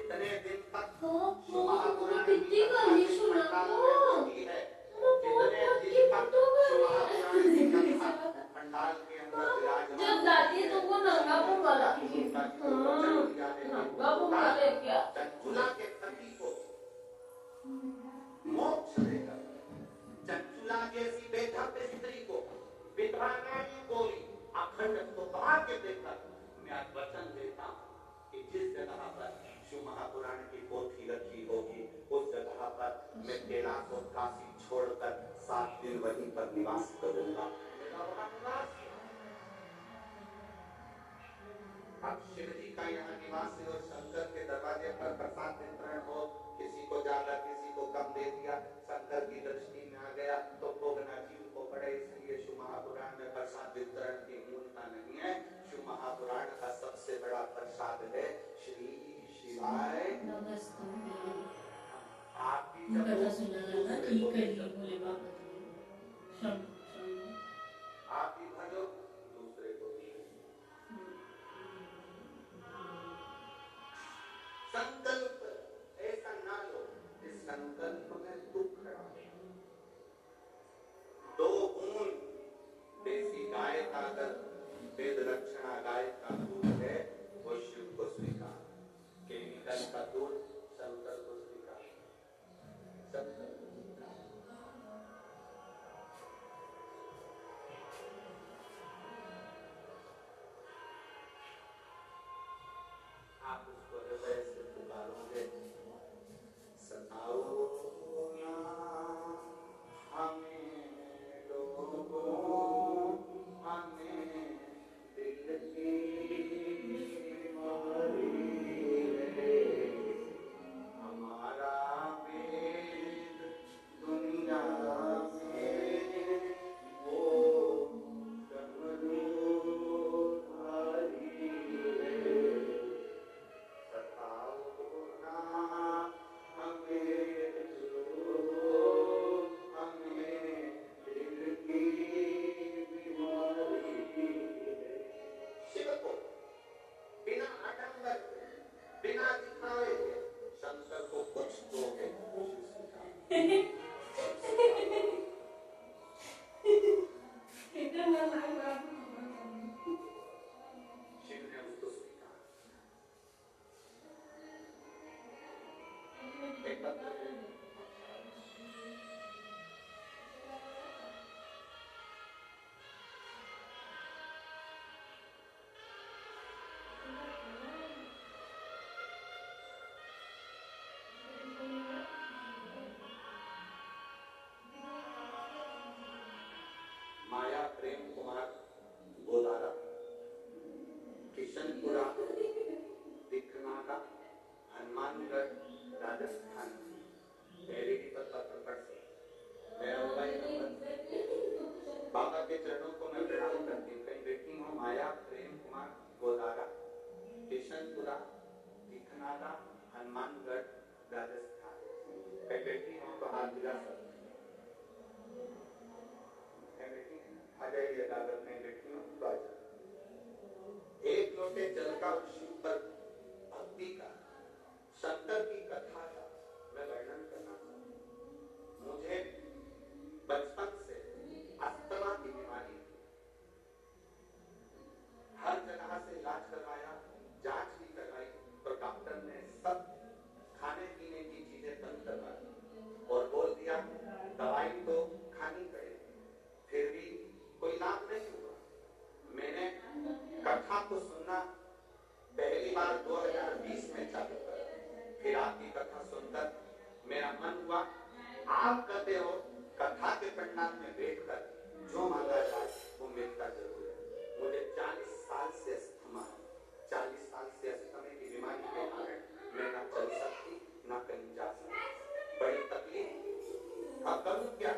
कितने दिन तक कितनी गाली सुना पंडाल के अंदर विराजमान जब लाती है तो वो नंगा पुंगा लाती है। नंगा पुंगा लेके आती है। चंचुला के पति को मोक्ष देकर, चंचुला जैसी बेधक स्त्री को, विधवा नारी बोली अखंड सौभाग्य देकर मैं आज वचन देता हूँ कि जिस जगह पर शिव महापुराण की पोथी रखी होगी उस जगह पर मैं कैलाश और काशी छोड़कर 7 दिन वहीं पर निवास करूंगा। अब शिव जी का यहाँ निवास है और शंकर के दरवाजे पर प्रसाद वितरण हो, किसी को ज्यादा किसी को कम दे दिया, शंकर की दृष्टि में आ गया तो भोगना जीव को पड़े। इसलिए शिव महापुराण में प्रसाद वितरण की मूलता नहीं है। शिव महापुराण का सबसे बड़ा प्रसाद है श्री शिवाय आपकी आप भी भजो दूसरे को भी। संकल्प ऐसा ना लो इस संकल्प में दुख है। 2 ऊन देसी गाय का अगर वेद रक्षणा गाय का दूध है वो शिव को स्वीकार, केमिकल का दूध शंकर को स्वीकार। आप उसको हृदय से पुकारोगे, सताओ ना हमें लोगों, हमें दिल की बीमारी है, हमारा वेद दुनिया में वो डमरू भारी है। शिव को बिना आडंबर, बिना दिखावे शंकर को कुछ दोगे शिव ने उसको स्वीकार। माया प्रेम कुमार गोदारा, किशनपुरा, दिखनागा, हनुमानगढ़, राजस्थान। एलईडी पर पत्र पढ़ सकते। मेरा मोबाइल नंबर, बाबा के चरणों को मैं प्रणाम करती हूँ। कहीं बैठी हूँ, माया प्रेम कुमार गोदारा, किशनपुरा, दिखनागा, हनुमानगढ़, राजस्थान। कहीं बैठी हूँ तो हाथ दिला सकते। आ जाइएगा, अगर मैं बैठी हूँ तो आ जाइए। 1 लोटे जल का शिव पर भक्ति का, शंकर की कथा का मैं वर्णन करना चाहता हूँ। मुझे बचपन से अस्थमा की बीमारी थी। हर जगह से इलाज करवाया, जांच भी करवाई, तो डॉक्टर ने सब खाने पीने की चीजें बंद करवा दी और बोल दिया दवाई तो खानी पड़ेगी। फिर भी कोई लाभ नहीं हुआ। मैंने कथा को सुनना पहली बार 2020 में चालू किया। फिर आपकी कथा सुनकर मेरा मन हुआ, आप कहते हो कथा के पंडाल में बैठकर जो मांगा जाए वो मिलता जरूर है। मुझे 40 साल से अस्थमा है। 40 साल से अस्थमा की बीमारी के कारण मैं ना चल सकती ना कहीं जा सकती, बड़ी तकलीफ। अब करूँ क्या?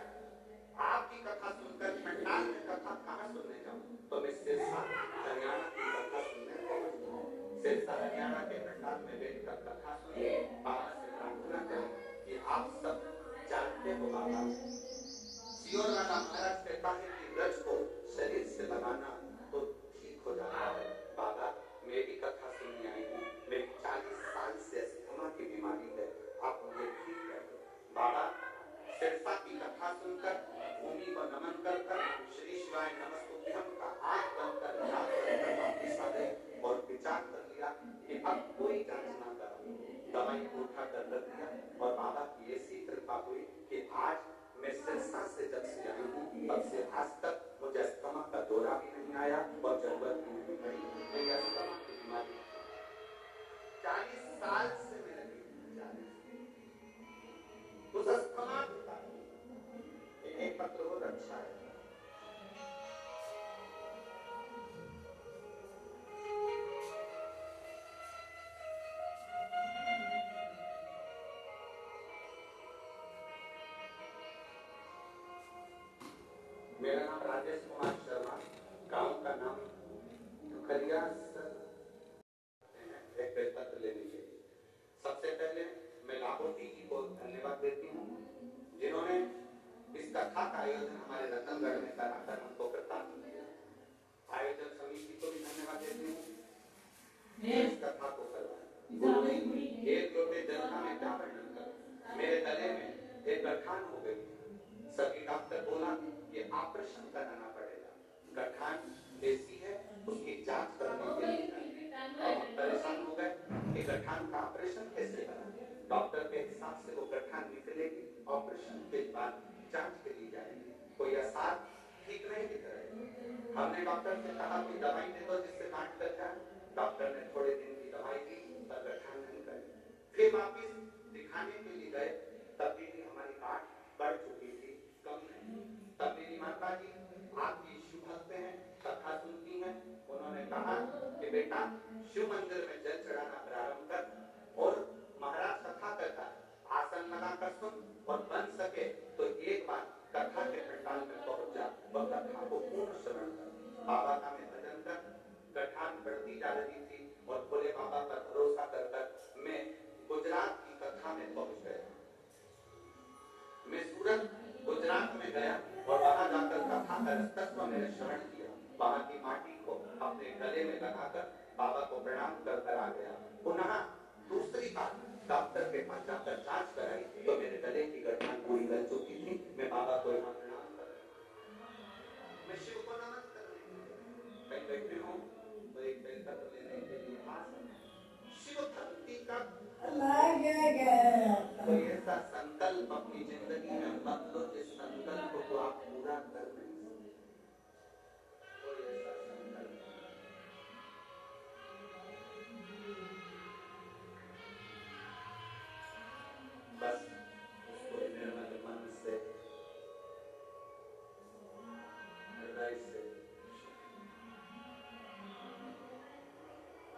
आपकी कथा सुनकर पंडाल में कथा कहाँ सुनने जाऊँ? तो मैं सिरसा हरियाणा की कथा सुनने पहुँच गया। सिरसा हरियाणा के पंडाल में बैठकर कथा सुनी। बाबा से प्रार्थना करें कि आप सब जानते हो बाबा, सियोर वाला महाराज कहता है कि ब्रज को शरीर से लगाना तो ठीक हो जाता है। बाबा मेरी कथा सुनने आई हूँ। मैं 40 साल से अस्थमा को नमन कर श्री शिवाय नमस्तुभ्यम का आंख बंद कर ध्यान कर वापस आ गए और विचार कर लिया कि अब कोई जांच ना करो, दवाई को उठा कर रख दिया और बाबा की ऐसी कृपा हुई कि आज मैं सिरसा से जब से आई हूँ तब से आज तक मुझे स्टमक का दौरा भी नहीं आया और जरूरत भी नहीं पड़ी। मेरी स्टमक की बीमारी 40 साल से मैं लगी उस स्टमक का एक पत्र बहुत अच्छा है। मेरा नाम राजेश कुमार शर्मा, गांव का नाम खलिया। एक पत्र लेने के लिए सबसे पहले मैं लाहौटी जी को धन्यवाद देती हूँ जिन्होंने इस कथा का आयोजन हमारे रतनगढ़ में कराकर हमको प्रदान किया। आयोजन समिति को भी धन्यवाद देती हूँ इस कथा को करवाया। एक लोटे जल का मैं क्या वर्णन करूं, मेरे गले में एक गठान हो गई। सभी डॉक्टर बोला ये ऑपरेशन कराना पड़ेगा, गठान देसी है, उसकी जांच करने के लिए परेशान हो गए कि गठान का ऑपरेशन कैसे करें। डॉक्टर के हिसाब से वो गठान निकलेगी, ऑपरेशन के बाद जांच के लिए जाएगी, कोई आसार ठीक नहीं दिख रहे। हमने डॉक्टर से कहा कि दवाई दे दो जिससे गांठ लग जाए। डॉक्टर ने थोड़े दिन की दवाई दी पर गठान नहीं करी। फिर वापिस दिखाने के लिए गए, तब भी हमारी गांठ बढ़ चुकी थी, कम नहीं। तब मेरी माता जी आपकी शिव भक्त हैं, कथा सुनती हैं, उन्होंने कहा कि बेटा शिव मंदिर में जल चढ़ाना प्रारंभ कर और महाराज कथा करता आसन लगाकर सुन और बन सके तो एक बार कथा के पंडाल में पहुंच जा और कथा को पूर्ण श्रवण कर। बाबा का मैं भजन कर गठान बढ़ती जा रही थी और भोले बाबा पर भरोसा कर मैं गुजरात की कथा में पहुंच गया। मैं सूरत गुजरात में गया और वहां जाकर कथा का तत्व मैंने श्रवण किया। वहां की माटी को अपने गले में लगाकर बाबा को प्रणाम कर आ गया। पुनः दूसरी बार डॉक्टर के पास जाकर जांच कराई तो मेरे गले की गठान पूरी गल चुकी थी। मैं बाबा को यहाँ प्रणाम कर रहा हूँ, मैं शिव को नमन कर रही हूँ। कहीं बैठे हूँ तो एक बेलपत्र लेने के लिए पास शिव भक्ति का कोई ऐसा संकल्प अपनी जिंदगी में मत लो जिस संकल्प को आप पूरा कर नहीं सकते। कोई ऐसा संकल्प बस उसको निर्मल मन से हृदय से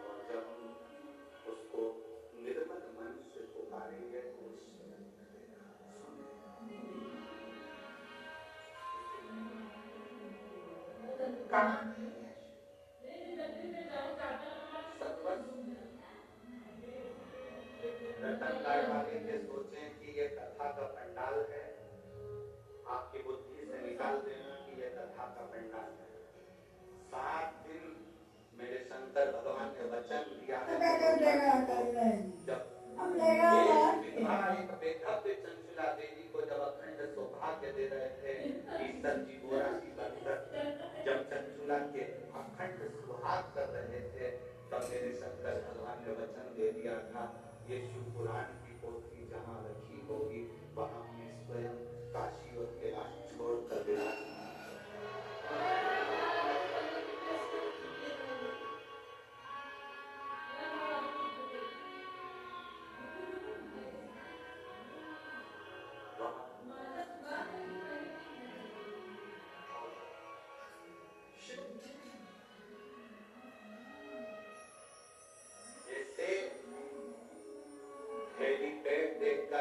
और जब हम उसको निर्मल मन से पुकारेंगे तो रतनगढ़ वाले ये सोचें कि ये कथा का पंडाल है, आपकी बुद्धि से निकाल देना कि ये कथा का पंडाल है। 7 दिन मेरे शंकर भगवान ने वचन दिया है जब एक बेधव्य चंचला देवी को जब अखंड सौभाग्य दे रहे थे ईश्वर जी गोरा की बंधन, जब चंचला के अखंड सुहाग कर रहे थे तब मेरे शंकर भगवान ने वचन दे दिया था ये शिव पुराण की पोथी जहाँ रखी होगी वहाँ मैं स्वयं काशी और कैलाश छोड़कर विराजमान।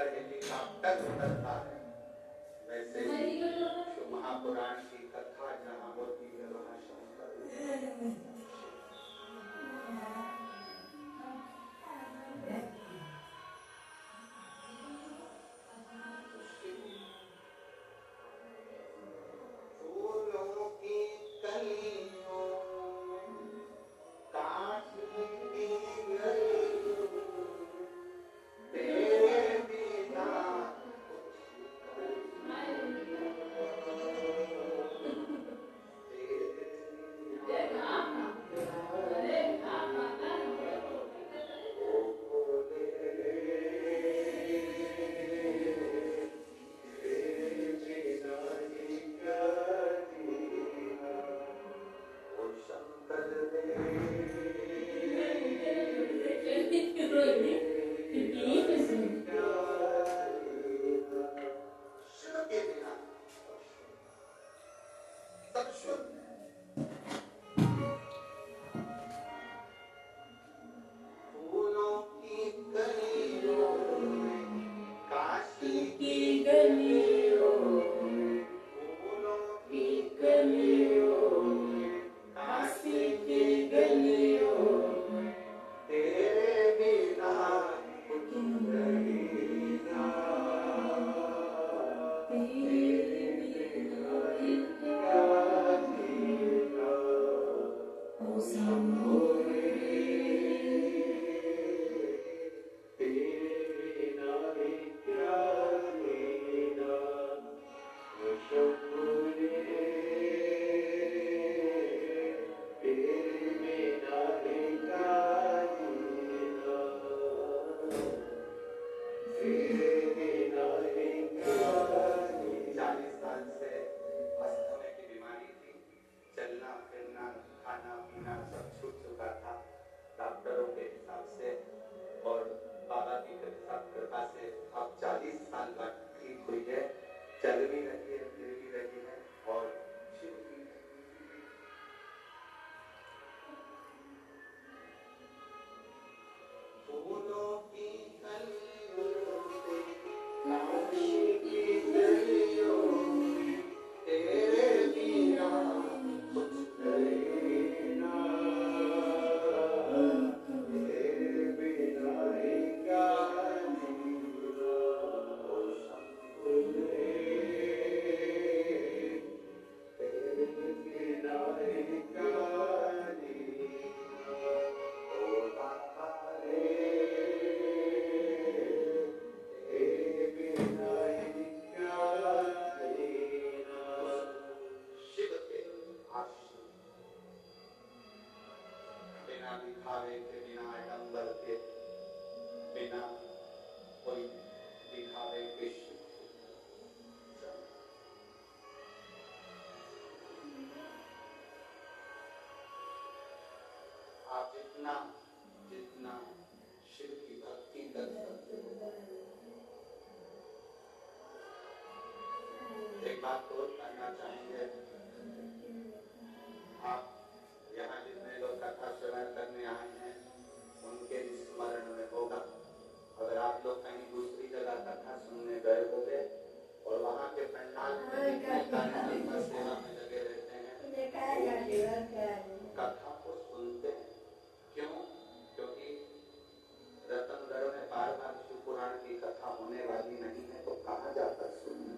हेलीकॉप्टर उतरता है वैसे ही जो महापुराण की कथा जहाँ होती है वहाँ शंकर फूलों की कलियों काशी की गली तेरे बिना जितना शिव की भक्ति कर सकते हो। एक बात और करना चाहेंगे, आप यहाँ जितने लोग कथा श्रवण करने आए हैं उनके स्मरण में होगा। अगर आप लोग कहीं दूसरी जगह कथा सुनने गए होंगे और वहाँ के पंडाल में सेवा में लगे रहते हैं, कथा को सुनते हैं। क्यों? क्योंकि रतनगढ़ में बार बार शिव पुराण की कथा होने वाली नहीं है, तो कहाँ जाकर सुनना?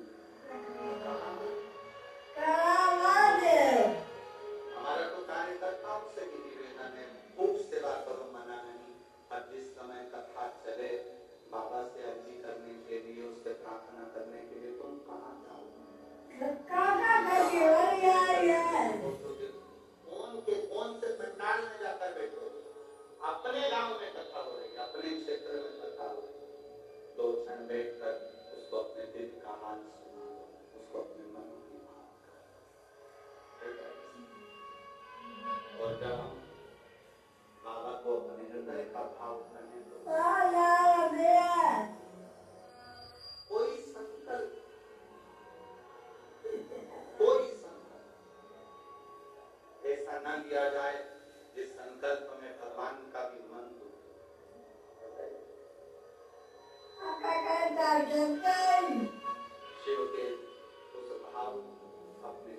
हमारा तो कार्यकर्ताओं से भी निवेदन है, खूब सेवा करो, मना नहीं। अब जिस समय कथा चले, बाबा से अर्जी करने के लिए, उससे प्रार्थना करने के लिए तुम कहाँ जाओ? कौन से पंडाल में जाकर बैठो? अपने गांव में कथा हो रही है, अपने क्षेत्र में कथा हो रही है, 2 क्षण बैठकर उसको अपने दिल का हाल सुना, उसको अपने मन की बात कर। और जब हम बाबा को अपने हृदय का भाव करने तो कोई संकल्प ऐसा न लिया जाए जिस संकल्प में भगवान का भी मन दुख। शिव के उस भाव अपने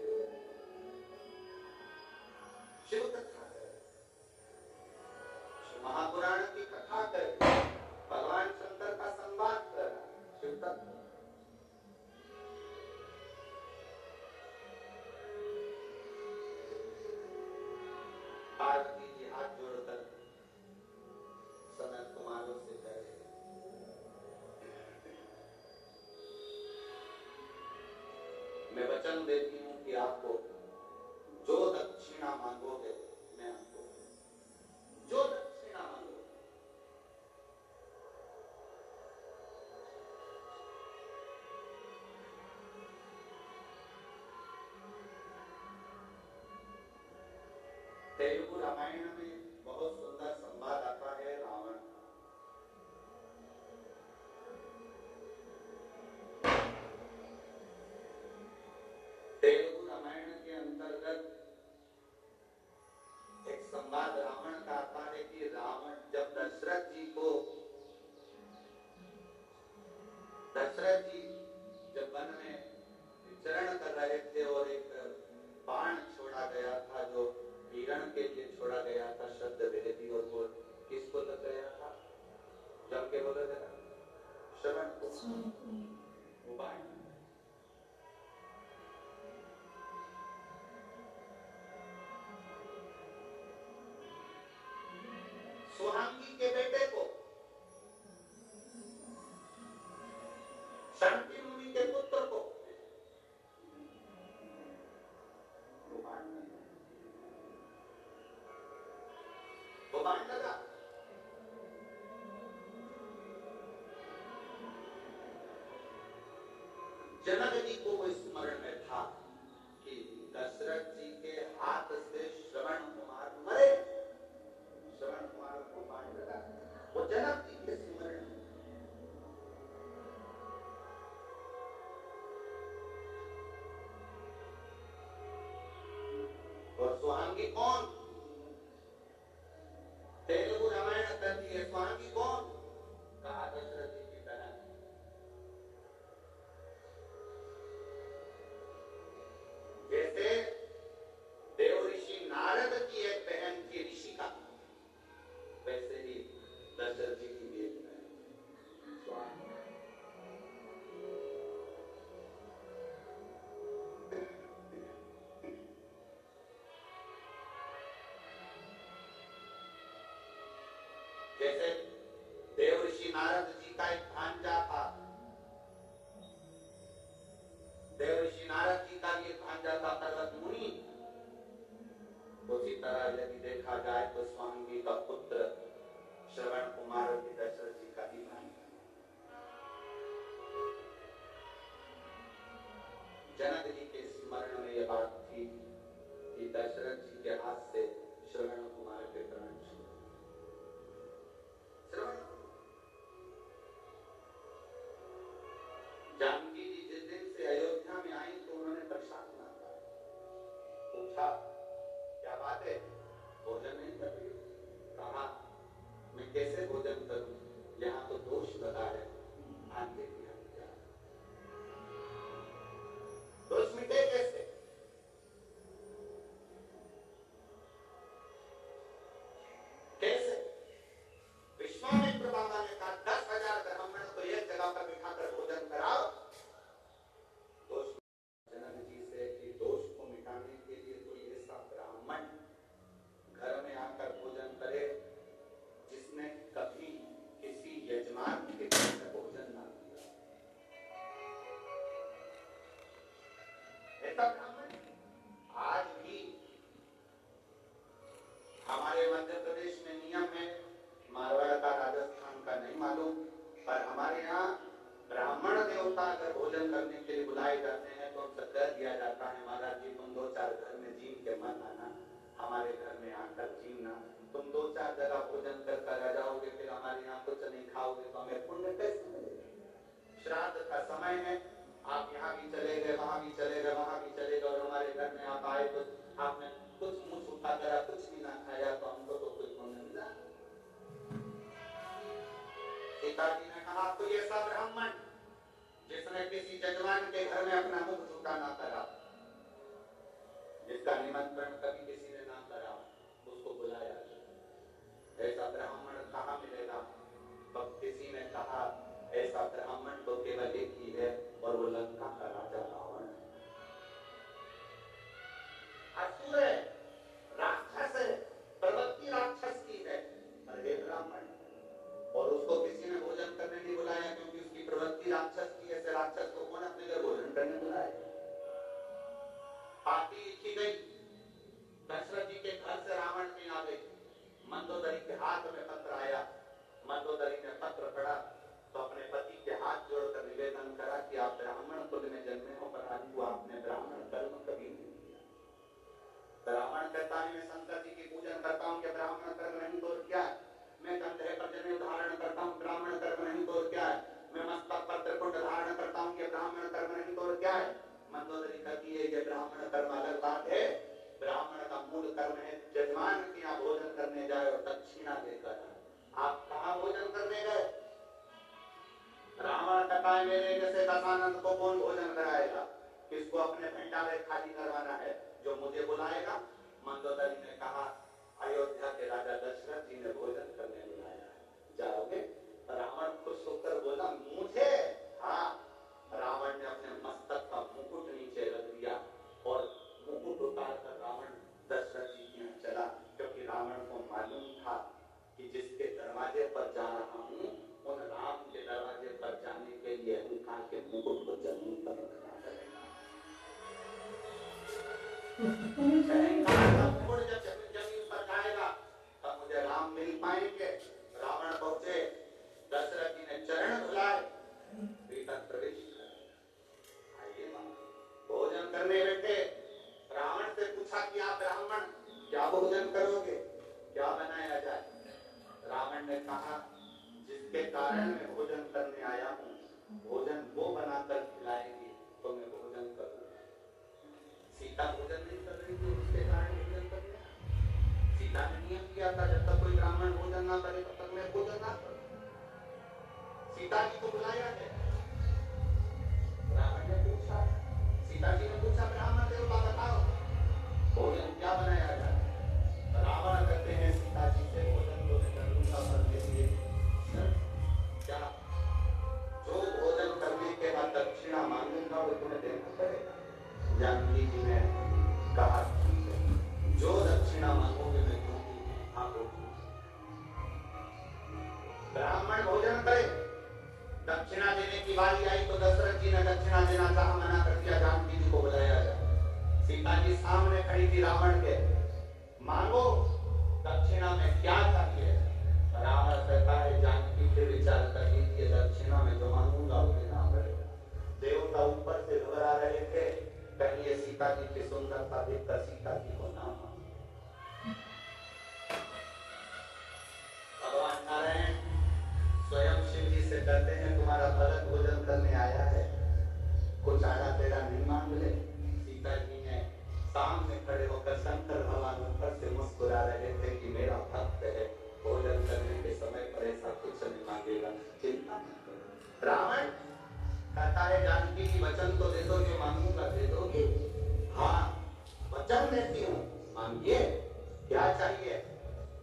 शिव कथा करें, शिव महापुराण की कथा करें, भगवान शंकर का संवाद करें, शिव तत्व। पार्वती जी हाथ जोड़कर सनत कुमारों से कहे, मैं वचन देती हूँ कि आपको जो दक्षिणा मांगोगे मैं आपको, जो दक्षिणा मांगोगे। तेलुगु रामायण में बहुत सुंदर संवाद आता है रावण। तेलुगु रामायण के अंतर्गत एक संवाद रावण का आता है कि रावण जब दशरथ जी जब वन में विचरण कर रहे थे और एक बाण छोड़ा गया था जो हिरण के लिए छोड़ा गया था, शब्द भेदी, और वो किसको लग गया था? वो बांट सुहांगी के बेटे को, शांति मुनि के पुत्र को वो बांट लगा। जनक जी को वो स्मरण में था कि दशरथ जी के हाथ से श्रवण कुमार मरे, श्रवण कुमार को बांट लगा। वो जनक जी के स्मरण में, और सुहांगी कौन? तेलुगु रामायण कहती है सुहांगी कौन? कहा दशरथ जी की बहन। जैसे देव ऋषि नारद की एक बहन थी ऋषिका, वैसे ही दशरथ जी की भी एक बहन सुहांगी। जैसे देव ऋषि नारद जी का एक भांजा था, देव ऋषि नारद जी का भी एक भांजा था पर्वत मुनि, उसी तरह यदि देखा जाए तो स्वामी का पुत्र श्रवण कुमार भी दशरथ जी का भी भांजा। जनक जी के स्मरण में यह बात थी कि दशरथ जी के हाथ से श्रवण कुमार के प्राण जानकी जी जिस दिन से अयोध्या में आई तो उन्होंने प्रसाद मांगा, पूछा क्या बात है, भोजन नहीं कर रही? कहा मैं कैसे भोजन करूं, यहाँ तो दोष लगा है। आगे दोष मिटे कैसे? कैसे? विश्वामित्र बाबा ने कहा 10,000 ब्राह्मण को एक जगह पर बिठाकर भोजन कराओ। दोष जनक जी से कि दोष को मिटाने के लिए कोई ऐसा ब्राह्मण घर में आकर भोजन करे जिसने कभी किसी यजमान के घर में भोजन ना किया। ऐसा ब्राह्मण आज भी हमारे मध्य प्रदेश में नियम है, मारवाड़ का राजस्थान का नहीं मालूम, पर हमारे यहाँ ब्राह्मण देवता अगर भोजन करने के लिए बुलाए जाते हैं तो उनसे कह दिया जाता है महाराज जी तुम 2-4 घर में जीम के मत आना, हमारे घर में आकर जीमना, तुम 2-4 जगह भोजन कर आ जाओगे, फिर हमारे यहाँ कुछ नहीं खाओगे तो हमें पुण्य कैसे मिलेगा? श्राद्ध का समय है, आप यहाँ भी चले गए, वहां भी चले गए, वहां भी चले गए, और हमारे घर में आप आए तो आपने कुछ मुंह उठा कर कुछ भी ना खाया तो हमको तो कुछ पुण्य मिला। पिताजी ने कहा कोई ऐसा ब्राह्मण जिसने किसी यजमान के घर में अपना मुख झूठा ना करा, जिसका निमंत्रण कभी किसी ने ना करा, उसको बुलाया। ऐसा ब्राह्मण कहाँ मिलेगा? तो किसी ने कहा ऐसा ब्राह्मण तो केवल एक ही है और वो लंका का राजा रावण है। असुर है, राक्षस है, प्रवृत्ति राक्षस की है, पर हे ब्राह्मण, और उसको किसी ने भोजन करने नहीं बुलाया क्योंकि उसकी प्रवृत्ति राक्षस की है। ऐसे राक्षस को कौन अपने घर भोजन करने बुलाए? पार्टी लिखी गई, दशरथ जी के घर से रावण में आ गई, मंदोदरी के हाथ में पत्र आया, मंदोदरी ने पत्र पढ़ा तो अपने पति के हाथ जोड़कर निवेदन करा कि आप ब्राह्मण कुल में जन्मे हो, परंतु आपने ब्राह्मण कर्म कभी नहीं किया। ब्राह्मण कहता है मैं शंकर जी की पूजन करता हूँ, क्या ब्राह्मण कर्म नहीं तो क्या है? मैं कंधे पर जनेऊ धारण करता हूँ, ब्राह्मण कर्म नहीं तो क्या है? मैं मस्तक पर त्रिपुंड धारण करता हूँ, क्या ब्राह्मण कर्म नहीं तो क्या है? मंदोदरी कहती है ये ब्राह्मण कर्म अलग बात है, ब्राह्मण का मूल कर्म है यजमान के यहाँ भोजन करने जाए और दक्षिणा देकर। आप कहाँ भोजन करने गए? रावण कहता है मेरे जैसे दशानंद को कौन भोजन कराएगा, किसको अपने भंडारे खाली करवाना है, जो मुझे बुलाएगा। मंदोदरी ने कहा अयोध्या के राजा दशरथ जी ने भोजन करने बुलाया है, जाओगे? रावण खुश होकर बोला मुझे जब जमीन पर जाएगा तब मुझे राम मिल पाएंगे। रावण पहुंचे, दशरथ जी ने चरण धुलाए, भीतर प्रवेश किया। आइए मां, भोजन करने बैठे। रावण से पूछा कि आप ब्राह्मण क्या भोजन करोगे, क्या बनाया जाए? रावण ने कहा जिसके कारण मैं भोजन करने आया हूँ, भोजन वो बनाकर खिलाएंगे तो मैं भोजन करूंगा। सीता भोजन नहीं कर रही थी, उसके कारण भोजन करने आया। सीता ने नियम किया था जब तक कोई ब्राह्मण भोजन ना करे तब तक मैं भोजन ना करूं। सीता जी को बुलाया गया। रावण ने पूछा, सीता जी ने पूछा ब्राह्मण देवता बताओ भोजन क्या बनाया जाए? रावण कहते हैं सीता जी से भोजन तो मैं करूंगा पर मेरे लिए क्या जो भोजन करने के बाद दक्षिणा मांगूंगा वो तुम्हें देना पड़ेगा। जानकी जी ने कहा ठीक है, जो दक्षिणा मांगोगे मैं दूंगी। हाँ ब्राह्मण भोजन करे, दक्षिणा देने की बारी आई तो दशरथ जी ने दक्षिणा देना कहा, मना कर दिया। जानकी जी को बुलाया जाए। सीता जी सामने खड़ी थी रावण के, मांगो दक्षिणा में क्या चाहिए? रावण कहता है जानकी फिर विचार कर लीजिए, दक्षिणा में जो मांगूंगा वो देना पड़ेगा। देवता ऊपर से घबरा रहे थे, कहिए सीता जी की सुंदरता देखकर सीता जी को ना मांगे। भगवान नारायण स्वयं शिव जी से कहते हैं तुम्हारा भरत भोजन करने आया है, कुछ आड़ा तेरा नहीं मांग ले। सीता जी ने सामने खड़े होकर शंकर भगवान ऊपर से मुस्कुरा रहे थे कि मेरा भक्त है, भोजन करने के समय पर ऐसा कुछ नहीं मांगेगा, चिंता मत करो। रावण कहता है जानकी जी वचन तो दे दो, जो मांगूंगा दे दोगे? हाँ वचन देती हूँ, मांगिए क्या चाहिए?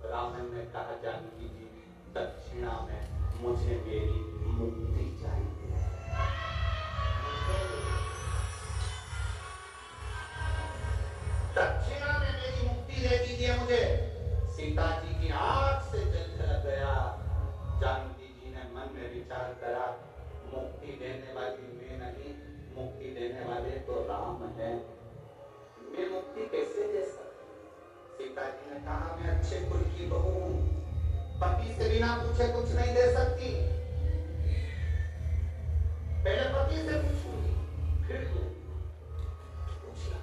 रावण ने कहा जानकी जी दक्षिणा में मुझे मेरी मुक्ति चाहिए। दक्षिणा में मेरी मुक्ति दे दीजिए मुझे। सीता जी की आंख से जल छलक गया। जानकी जी ने मन में विचार करा, मुक्ति देने वाली मैं नहीं, मुक्ति देने वाले तो राम है, मैं मुक्ति कैसे दे सकती? सीता जी ने कहा मैं अच्छे कुल की बहू हूं, पति से बिना पूछे कुछ नहीं दे सकती, पहले पति से पूछूंगी फिर दूं। पूछा,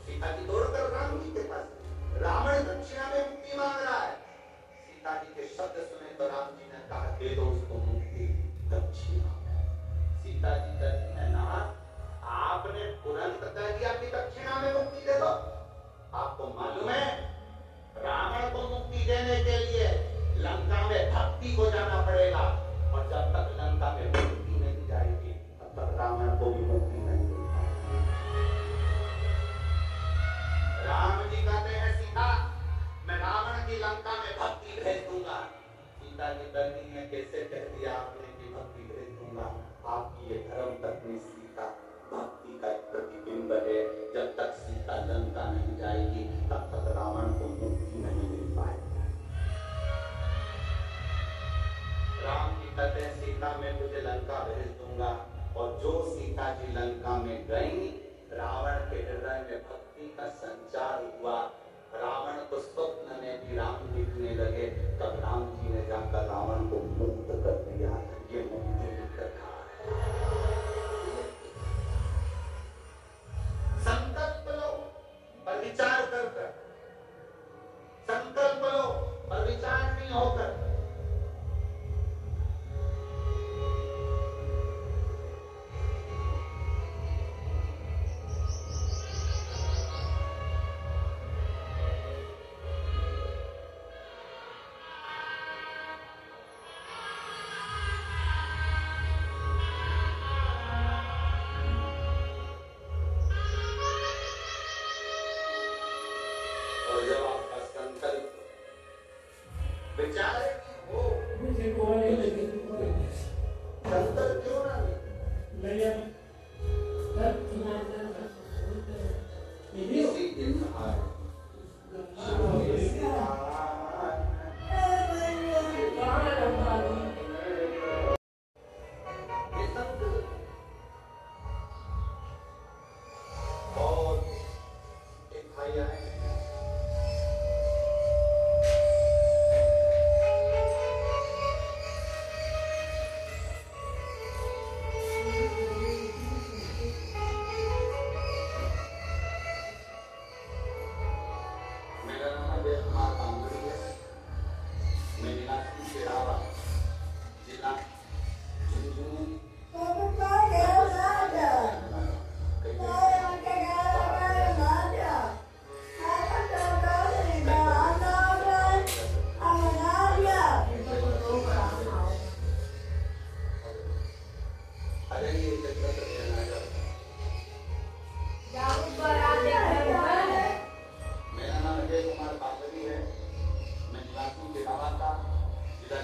सीता जी दौड़कर राम जी के पास, रावण दक्षिणा में मुक्ति मांग रहा है। सीता जी के शब्द सुने तो राम जी ने कहा दे दो उसको मुक्ति दक्षिणा में। सीता जी कहती है ना आपने तुरंत कह दिया कि दक्षिणा में मुक्ति दे दो। आपको मालूम है रावण को मुक्ति देने के लिए लंका में भक्ति को जाना पड़ेगा, और जब तक लंका में भक्ति नहीं जाएगी तब तक रावण को भी मुक्ति नहीं मिलेगी। राम जी कहते हैं सीता मैं रावण की लंका में भक्ति भेज दूंगा। सीता जी कहती है कैसे कह दिया आपने कि भक्ति भेज दूंगा? आपकी ये धर्म पत्नी सीता भक्ति का एक प्रतिबिंब है। जब तक सीता लंका नहीं जाएगी तब तक रावण को मुक्ति नहीं मिल पाएगी। राम जी कहते हैं सीता मैं तुझे लंका भेज दूंगा, और जो सीता जी लंका में गई रावण के हृदय में भक्ति का संचार हुआ। रावण को स्वप्न में भी राम दिखने लगे, तब राम जी ने जाकर रावण को मुक्त कर दिया। ये मुक्ति की कथा है। संकल्प लो और विचार कर, संकल्प लो और विचार नहीं होकर। आ जाइए एकत्र लेना जाओ। मेरा नाम अजय कुमार पार्वती है। मैं निवासी जिलावार का जिला